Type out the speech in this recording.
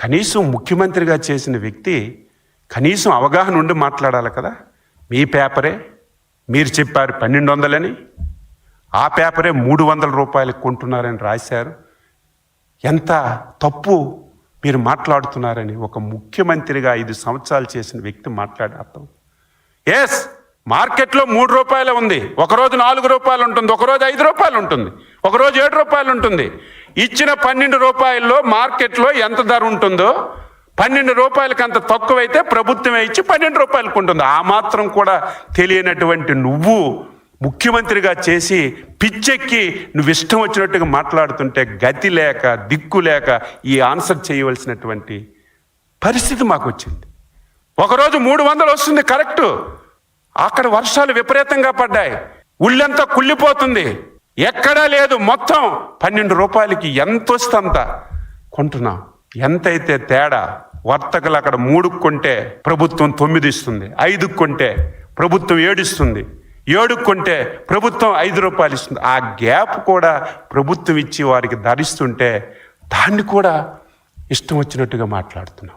కనీసం ముఖ్యమంత్రిగా చేసిన వ్యక్తి కనీసం అవగాహన ఉండి మాట్లాడాలి కదా. మీ పేపరే మీరు చెప్పారు 1200 ఆ పేపరే 300 రూపాయలకు కొంటున్నారని రాశారు. ఎంత తప్పు మీరు మాట్లాడుతున్నారని ఒక ముఖ్యమంత్రిగా 5 సంవత్సరాలు చేసిన వ్యక్తి మాట్లాడే అర్థం. ఎస్, మార్కెట్లో 3 రూపాయలు ఉంది, ఒకరోజు 4 రూపాయలు ఉంటుంది, ఒకరోజు 5 రూపాయలు ఉంటుంది, ఒకరోజు 7 రూపాయలు ఉంటుంది. ఇచ్చిన 12 రూపాయల్లో మార్కెట్లో ఎంత ధర ఉంటుందో 12 రూపాయలకి అంత తక్కువైతే ప్రభుత్వమే ఇచ్చి 12 రూపాయలకు ఉంటుంది. ఆ మాత్రం కూడా తెలియనటువంటి నువ్వు ముఖ్యమంత్రిగా చేసి పిచ్చెక్కి నువ్వు ఇష్టం వచ్చినట్టుగా మాట్లాడుతుంటే గతి లేక దిక్కు లేక ఈ ఆన్సర్ చేయవలసినటువంటి పరిస్థితి మాకు వచ్చింది. ఒకరోజు 300 వస్తుంది, కరెక్టు. అక్కడ వర్షాలు విపరీతంగా పడ్డాయి, ఉళ్ళంతా కుళ్ళిపోతుంది, ఎక్కడా లేదు. మొత్తం 12 రూపాయలకి ఎంత వస్తే అంత కొంటున్నాం. ఎంతైతే తేడా, వర్తకులు అక్కడ 3 కొంటే ప్రభుత్వం 9 ఇస్తుంది, 5 కొంటే ప్రభుత్వం 7 ఇస్తుంది, 7 కొంటే ప్రభుత్వం 5 రూపాయలు ఇస్తుంది. ఆ గ్యాప్ కూడా ప్రభుత్వం ఇచ్చి వారికి ధరిస్తుంటే దాన్ని కూడా ఇష్టం వచ్చినట్టుగా మాట్లాడుతున్నాం.